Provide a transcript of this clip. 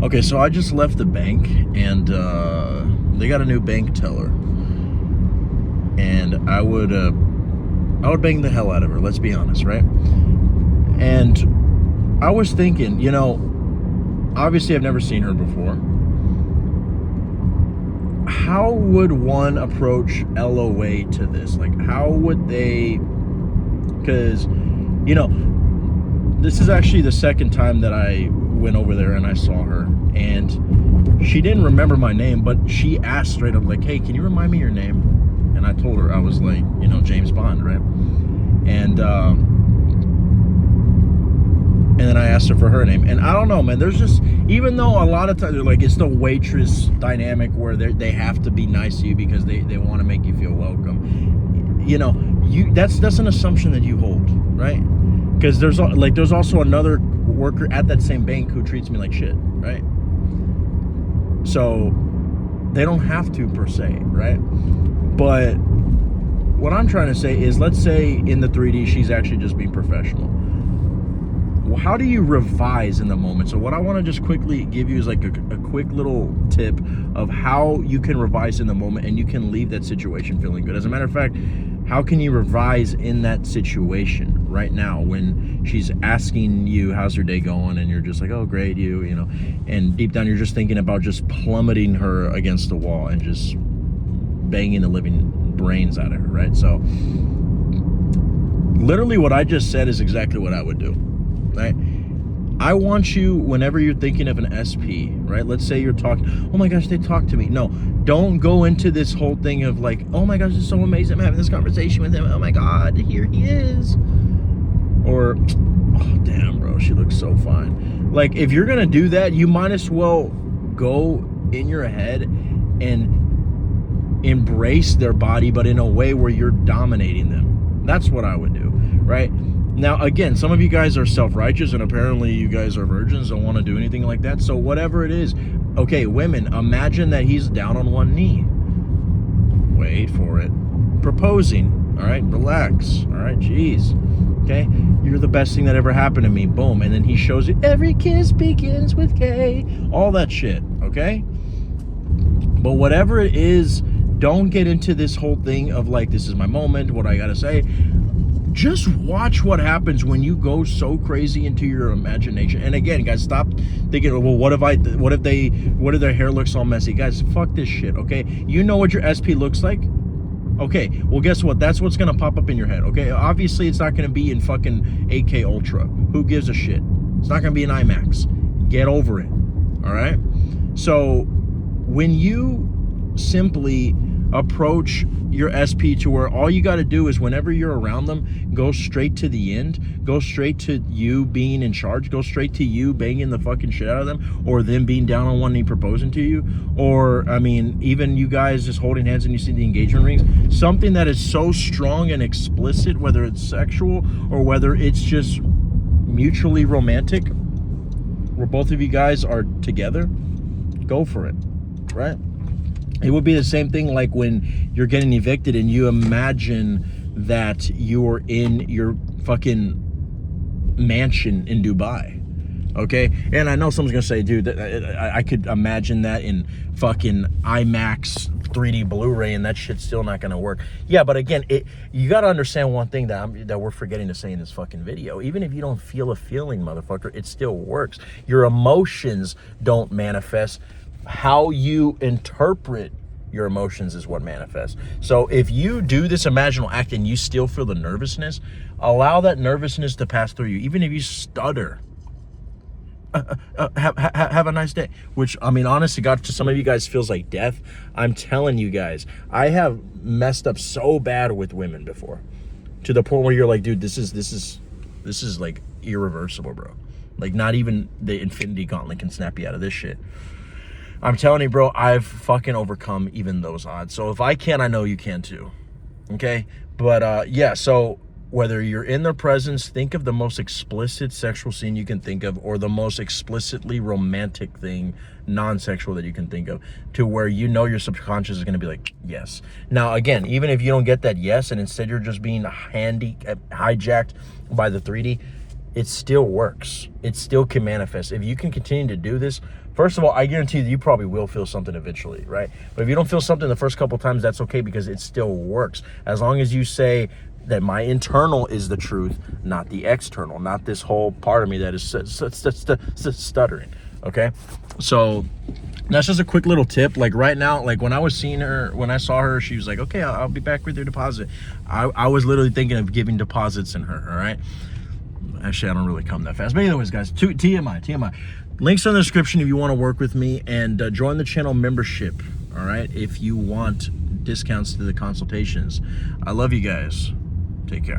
Okay, so I just left the bank, and they got a new bank teller, and I would bang the hell out of her. Let's be honest, right? And I was thinking, obviously I've never seen her before. How would one approach LOA to this? Like, how would they? Because, this is actually the second time that I went over there and I saw her, and she didn't remember my name, but she asked straight up, like, hey, can you remind me your name? And I told her I was like, James Bond, right? And then I asked her for her name, and I don't know, man, there's just, even though a lot of times they're like, it's the waitress dynamic where they have to be nice to you because they want to make you feel welcome. That's an assumption that you hold, right? Because there's also another worker at that same bank who treats me like shit, right? So they don't have to, per se, right? But what I'm trying to say is, let's say in the 3D she's actually just being professional. Well, how do you revise in the moment? So what I want to just quickly give you is like a quick little tip of how you can revise in the moment and you can leave that situation feeling good. As a matter of fact, how can you revise in that situation right now when she's asking you how's your day going, and you're just like, oh great, and deep down you're just thinking about just plummeting her against the wall and just banging the living brains out of her, right? So literally what I just said is exactly what I would do, right? I want you, whenever you're thinking of an SP, right? Let's say you're talking, oh my gosh, they talked to me. No, don't go into this whole thing of like, oh my gosh, it's so amazing, I'm having this conversation with him. Oh my God, here he is. Or, oh damn, bro, she looks so fine. Like, if you're gonna do that, you might as well go in your head and embrace their body, but in a way where you're dominating them. That's what I would do, right? Now, again, some of you guys are self-righteous, and apparently you guys are virgins, don't want to do anything like that. So whatever it is, okay, women, imagine that he's down on one knee. Wait for it. Proposing, all right? Relax, all right? Jeez, okay? You're the best thing that ever happened to me. Boom. And then he shows you, every kiss begins with K. All that shit, okay? But whatever it is, don't get into this whole thing of like, this is my moment, what I gotta say. Just watch what happens when you go so crazy into your imagination. And again, guys, stop thinking, well, what if their hair looks all messy? Guys, fuck this shit, okay? You know what your SP looks like? Okay, well, guess what? That's what's gonna pop up in your head, okay? Obviously, it's not gonna be in fucking 8K Ultra. Who gives a shit? It's not gonna be in IMAX. Get over it, all right? So when you simply approach your SP to where all you got to do is, whenever you're around them, go straight to the end, go straight to you being in charge, go straight to you banging the fucking shit out of them, or them being down on one knee proposing to you, or I mean, even you guys just holding hands and you see the engagement rings, something that is so strong and explicit, whether it's sexual or whether it's just mutually romantic, where both of you guys are together, go for it, right? It would be the same thing like when you're getting evicted and you imagine that you're in your fucking mansion in Dubai, okay? And I know someone's gonna say, dude, I could imagine that in fucking IMAX 3D Blu-ray, and that shit's still not gonna work. Yeah, but again, you gotta understand one thing that we're forgetting to say in this fucking video. Even if you don't feel a feeling, motherfucker, it still works. Your emotions don't manifest. How you interpret your emotions is what manifests. So if you do this imaginal act and you still feel the nervousness, allow that nervousness to pass through you. Even if you stutter, have a nice day. Which, I mean, honest to God, to some of you guys feels like death. I'm telling you guys, I have messed up so bad with women before, to the point where you're like, dude, this is like irreversible, bro. Like, not even the Infinity Gauntlet can snap you out of this shit. I'm telling you, bro, I've fucking overcome even those odds. So if I can, I know you can too. Okay? But yeah, so whether you're in their presence, think of the most explicit sexual scene you can think of, or the most explicitly romantic thing, non-sexual, that you can think of, to where you know your subconscious is going to be like, yes. Now, again, even if you don't get that yes, and instead you're just being hijacked by the 3D, it still works. It still can manifest. If you can continue to do this, first of all, I guarantee you probably will feel something eventually, right? But if you don't feel something the first couple times, that's okay, because it still works. As long as you say that my internal is the truth, not the external, not this whole part of me that is stuttering, okay? So that's just a quick little tip. Like right now, like when I saw her, she was like, okay, I'll be back with your deposit. I was literally thinking of giving deposits in her, all right? Actually, I don't really come that fast. But anyways, guys, TMI. Links are in the description if you want to work with me, and join the channel membership, all right, if you want discounts to the consultations. I love you guys. Take care.